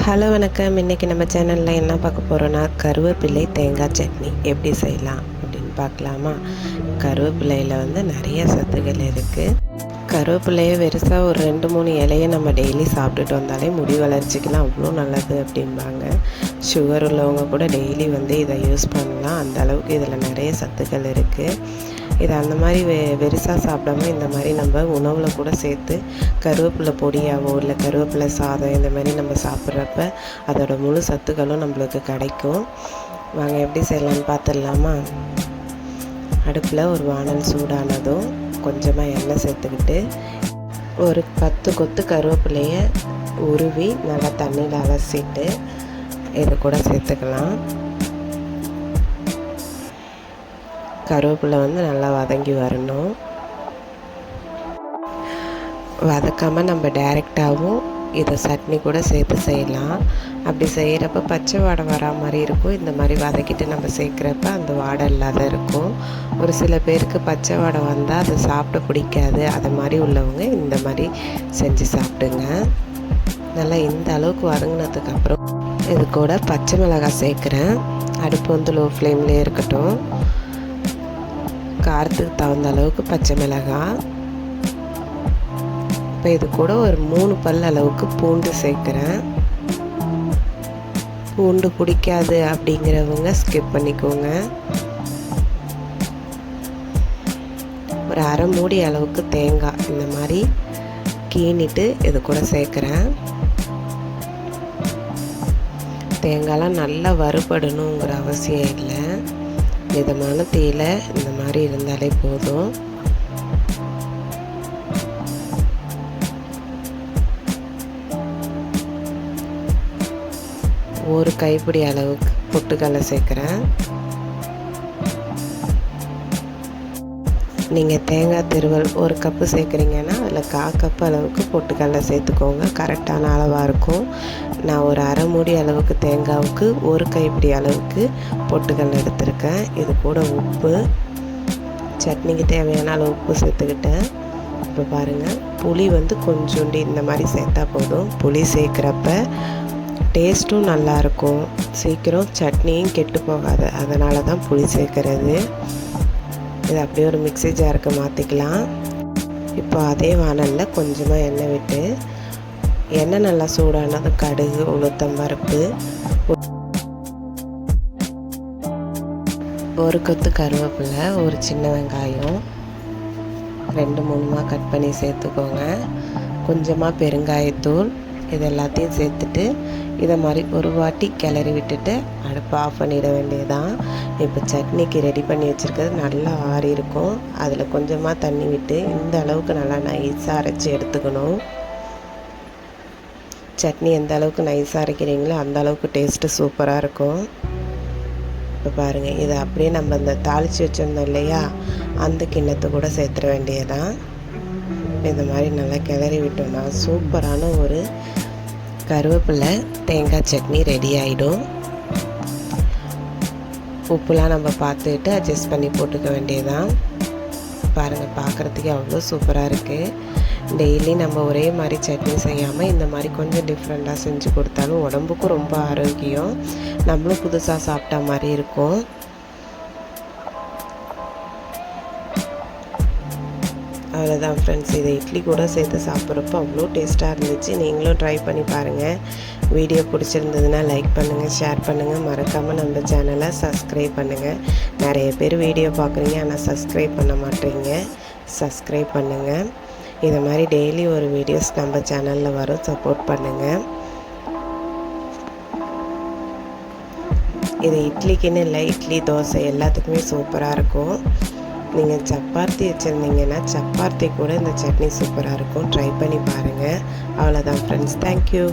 Hello வணக்கம். இன்றைக்கி நம்ம சேனலில் என்ன பார்க்க போகிறோன்னா கருவேப்பிலை தேங்காய் சட்னி எப்படி செய்யலாம் அப்படின்னு பார்க்கலாமா. கருவேப்பிலையில் நிறைய சத்துக்கள் இருக்குது. கருவேப்பிலையை வெறுசாக ஒரு 2-3 இலையை நம்ம டெய்லி சாப்பிட்டுட்டு வந்தாலே முடி வளர்ச்சிக்கெலாம் அவ்வளோ நல்லது அப்படிம்பாங்க. சுகர் உள்ளவங்க கூட டெய்லி இதை யூஸ் பண்ணலாம். அந்த அளவுக்கு இதில் நிறைய சத்துக்கள் இருக்குது. இதை அந்த மாதிரி வெறுசாக சாப்பிடாம இந்த மாதிரி நம்ம உணவில் கூட சேர்த்து கருவேப்பிலை பொடியாவோ இல்லை கருவேப்பிலை சாதம் இந்த மாதிரி நம்ம சாப்பிட்றப்ப அதோட முழு சத்துக்களும் நம்மளுக்கு கிடைக்கும். வாங்க எப்படி செய்யலான்னு பார்த்துடலாமா. அடுப்பில் ஒரு வானல் சூடானதும் கொஞ்சமாக எண்ணெய் சேர்த்துக்கிட்டு ஒரு 10 கொத்து கருவேப்பிலையை உருவி நல்லா தண்ணியில் அலசிட்டு இது கூட சேர்த்துக்கலாம். கருவேப்பிலை நல்லா வதங்கி வரணும். வதக்காமல் நம்ம டைரெக்டாகவும் இதை சட்னி கூட சேர்த்து செய்யலாம். அப்படி செய்கிறப்ப பச்சை வாடை வரா மாதிரி இருக்கும். இந்த மாதிரி வதக்கிட்டு நம்ம சேர்க்குறப்ப அந்த வாடை இல்லாத இருக்கும். ஒரு சில பேருக்கு பச்சை வாடை வந்தால் அதை சாப்பிட பிடிக்காது. அது மாதிரி உள்ளவங்க இந்த மாதிரி செஞ்சு சாப்பிடுங்க. நல்லா இந்த அளவுக்கு வதங்கினதுக்கப்புறம் இது கூட பச்சை மிளகாய் சேர்க்குறேன். அடுப்பு லோ ஃப்ளேம்லேயே இருக்கட்டும். காரத்துக்கு தகுந்த அளவுக்கு பச்சை மிளகாய். இப்போ இது கூட ஒரு 3 பல் அளவுக்கு பூண்டு சேர்க்குறேன். பூண்டு பிடிக்காது அப்படிங்கிறவங்க ஸ்கிப் பண்ணிக்கோங்க. ஒரு அரை மூடி அளவுக்கு தேங்காய் இந்த மாதிரி கீனிட்டு இது கூட சேர்க்குறேன். தேங்காய்லாம் நல்லா வறுபடணுங்கிற அவசியம் இல்லை. மிதமான தீயில இந்த மாதிரி இருந்தாலே போதும். ஒரு கைப்பிடி அளவுக்கு பொட்டுக்கடலை சேர்க்குறேன். நீங்கள் தேங்காய் திருவல் 1 கப்பு சேர்க்குறீங்கன்னா அதில் 1/4 கப்பு அளவுக்கு பொட்டுக்கடலை சேர்த்துக்கோங்க. கரெக்டான அளவாக இருக்கும். நான் ஒரு அரை மூடி அளவுக்கு தேங்காவுக்கு 1 கைப்பிடி அளவுக்கு பொட்டுக்கடலை எடுத்திருக்கேன். இது கூட உப்பு, சட்னிக்கு தேவையான அளவு உப்பு சேர்த்துக்கிட்டேன். இப்போ பாருங்கள், புளி கொஞ்சோண்டி இந்த மாதிரி சேர்த்தா போதும். புளி சேர்க்குறப்ப டேஸ்ட்டும் நல்லாயிருக்கும். சீக்கிரம் சட்னியும் கெட்டு போகாது. அதனால தான் புளி சேர்க்குறது. இது அப்படியே ஒரு மிக்ஸி ஜாருக்கு மாற்றிக்கலாம். இப்போ அதே வானலில் கொஞ்சமாக எண்ணெய் விட்டு எண்ணெய் நல்லா சூடானதும் கடுகு, உளுத்தம்பருப்பு, 1 கொத்து கருவேப்பிலை, ஒரு சின்ன வெங்காயம் 2-3 கட் பண்ணி சேர்த்துக்கோங்க. கொஞ்சமாக பெருங்காயத்தூள் இது எல்லாத்தையும் சேர்த்துட்டு இதை மாதிரி ஒரு வாட்டி கிளறி விட்டுட்டு அடுப்பை ஆஃப் பண்ணிட வேண்டியதான். இப்போ சட்னிக்கு ரெடி பண்ணி வச்சுருக்கிறது நல்லா ஆறி இருக்கும். அதில் கொஞ்சமாக தண்ணி விட்டு இந்த அளவுக்கு நல்லா நைஸாக அரைச்சி எடுத்துக்கணும். சட்னி எந்த அளவுக்கு நைஸாக அரைக்கிறீங்களோ அந்த அளவுக்கு டேஸ்ட்டு சூப்பராக இருக்கும். இப்போ பாருங்கள், இதை அப்படியே நம்ம இந்த தாளித்து வச்சுருந்தோம் இல்லையா, அந்த கிண்ணத்தை கூட சேர்த்துட வேண்டியதான். இந்த மாதிரி நல்லா கிளறி விட்டோம்னா சூப்பரான ஒரு கருவேப்பிலை தேங்காய் சட்னி ரெடி ஆகிடும். உப்புலாம் நம்ம பார்த்துட்டு அட்ஜஸ்ட் பண்ணி போட்டுக்க வேண்டியதான். பாருங்கள், பார்க்குறதுக்கே அவ்வளோ சூப்பராக இருக்குது. டெய்லி நம்ம ஒரே மாதிரி சட்னி செய்யாமல் இந்த மாதிரி கொஞ்சம் டிஃப்ரெண்ட்டாக செஞ்சு கொடுத்தாலும் உடம்புக்கும் ரொம்ப ஆரோக்கியம். நம்மளும் புதுசாக சாப்பிட்டா மாதிரி இருக்கும். அவ்வளோதான் ஃப்ரெண்ட்ஸ். இதை இட்லி கூட சேர்த்து சாப்பிட்றப்போ அவ்வளோ டேஸ்ட்டாக இருந்துச்சு. நீங்களும் ட்ரை பண்ணி பாருங்கள். வீடியோ பிடிச்சிருந்ததுன்னா லைக் பண்ணுங்கள், ஷேர் பண்ணுங்கள். மறக்காமல் நம்ம சேனலை சப்ஸ்கிரைப் பண்ணுங்கள். நிறைய பேர் வீடியோ பார்க்குறீங்க ஆனால் சப்ஸ்கிரைப் பண்ண மாட்டேங்க. சப்ஸ்கிரைப் பண்ணுங்கள். இதை மாதிரி டெய்லி ஒரு வீடியோஸ் நம்ம சேனலில் வரும். சப்போர்ட் பண்ணுங்கள். இது இட்லிக்குன்னு இல்லை, இட்லி, தோசை எல்லாத்துக்குமே சூப்பராக இருக்கும். நீங்கள் சப்பாத்தி வச்சுருந்தீங்கன்னா சப்பாத்தி கூட இந்த சட்னி சூப்பராக இருக்கும். ட்ரை பண்ணி பாருங்கள். அவ்வளோதான் ஃப்ரெண்ட்ஸ். தேங்க்யூ.